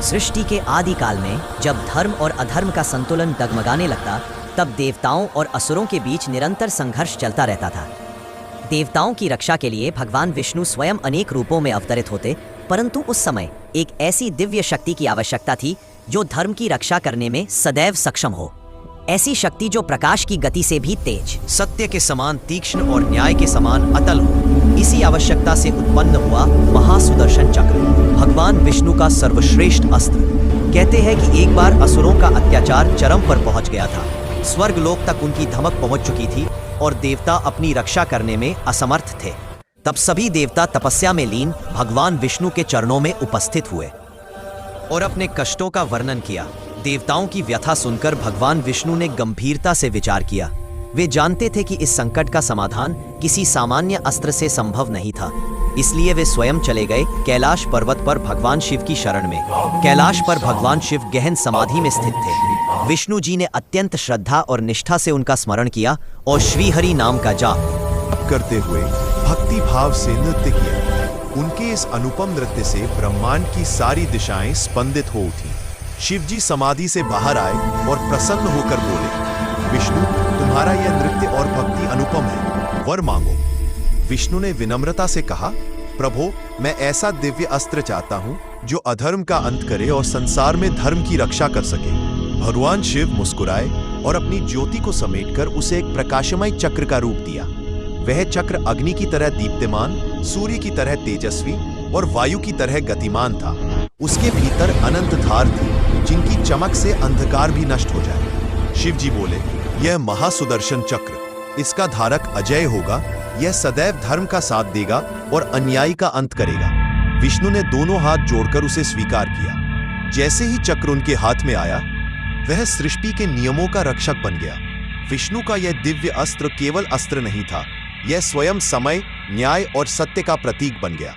सृष्टि के आदिकाल में जब धर्म और अधर्म का संतुलन डगमगाने लगता, तब देवताओं और असुरों के बीच निरंतर संघर्ष चलता रहता था। देवताओं की रक्षा के लिए भगवान विष्णु स्वयं अनेक रूपों में अवतरित होते, परंतु उस समय एक ऐसी दिव्य शक्ति की आवश्यकता थी जो धर्म की रक्षा करने में सदैव सक्षम हो। ऐसी शक्ति जो प्रकाश की गति से भी तेज, सत्य के समान तीक्ष्ण और न्याय के समान अटल हो। इसी आवश्यकता से उत्पन्न हुआ महासुदर्शन चक्र, भगवान विष्णु का सर्वश्रेष्ठ अस्त्र। कहते हैं कि एक बार असुरों का अत्याचार चरम पर पहुंच गया था। स्वर्गलोक तक उनकी धमक पहुंच चुकी थी और देवता अपनी रक्षा करने में असमर्थ थे। तब सभी देवता तपस्या में लीन भगवान विष्णु के चरणों में उपस्थित हुए और अपने कष्टों का वर्णन किया। देवताओं की व्यथा सुनकर भगवान विष्णु ने गंभीरता से विचार किया। वे जानते थे कि इस संकट का समाधान किसी सामान्य अस्त्र से संभव नहीं था, इसलिए वे स्वयं चले गए कैलाश पर्वत पर भगवान शिव की शरण में। कैलाश पर भगवान शिव गहन समाधि में स्थित थे। विष्णु जी ने अत्यंत श्रद्धा और निष्ठा से उनका स्मरण किया और श्रीहरि नाम का जाप करते हुए भक्ति भाव से नृत्य किया। उनके इस अनुपम नृत्य से ब्रह्मांड की सारी दिशाएं स्पंदित हो उठी। शिवजी समाधि से बाहर आए और प्रसन्न होकर बोले, विष्णु, तुम्हारा यह नृत्य और भक्ति अनुपम है, वर मांगो। विष्णु ने विनम्रता से कहा, प्रभु, मैं ऐसा दिव्य अस्त्र चाहता हूँ जो अधर्म का अंत करे और संसार में धर्म की रक्षा कर सके। भगवान शिव मुस्कुराए और अपनी ज्योति को समेटकर उसे एक प्रकाशमय चक्र का रूप दिया। वह चक्र अग्नि की तरह दीप्तिमान, सूर्य की तरह तेजस्वी और वायु की तरह गतिमान था। उसके भीतर अनंत धार थी जिनकी चमक से अंधकार भी नष्ट हो जाए। शिव जी बोले, यह महासुदर्शन चक्र, इसका धारक अजय होगा। यह सदैव धर्म का साथ देगा और अन्यायी का अंत करेगा। विष्णु ने दोनों हाथ जोड़कर उसे स्वीकार किया। जैसे ही चक्र उनके हाथ में आया, वह सृष्टि के नियमों का रक्षक बन गया। विष्णु का यह दिव्य अस्त्र केवल अस्त्र नहीं था, यह स्वयं समय, न्याय और सत्य का प्रतीक बन गया।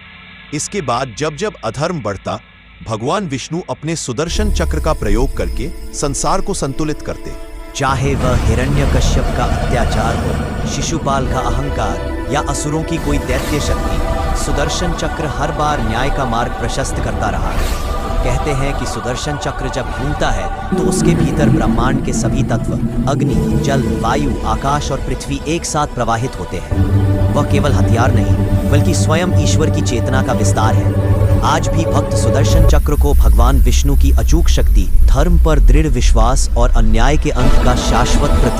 इसके बाद जब जब अधर्म बढ़ता, भगवान विष्णु अपने सुदर्शन चक्र का प्रयोग करके संसार को संतुलित करते। चाहे वह हिरण्यकश्यप का अत्याचार हो, शिशुपाल का अहंकार या असुरों की कोई दैत्य शक्ति, सुदर्शन चक्र हर बार न्याय का मार्ग प्रशस्त करता रहा। कहते हैं कि सुदर्शन चक्र जब घूमता है तो उसके भीतर ब्रह्मांड के सभी तत्व, अग्नि, जल, वायु, आकाश और पृथ्वी एक साथ प्रवाहित होते हैं। वह केवल हथियार नहीं, बल्कि स्वयं ईश्वर की चेतना का विस्तार है। आज भी भक्त सुदर्शन चक्र को भगवान विष्णु की अचूक शक्ति, धर्म पर दृढ़ विश्वास और अन्याय के अंत का शाश्वत प्रतीक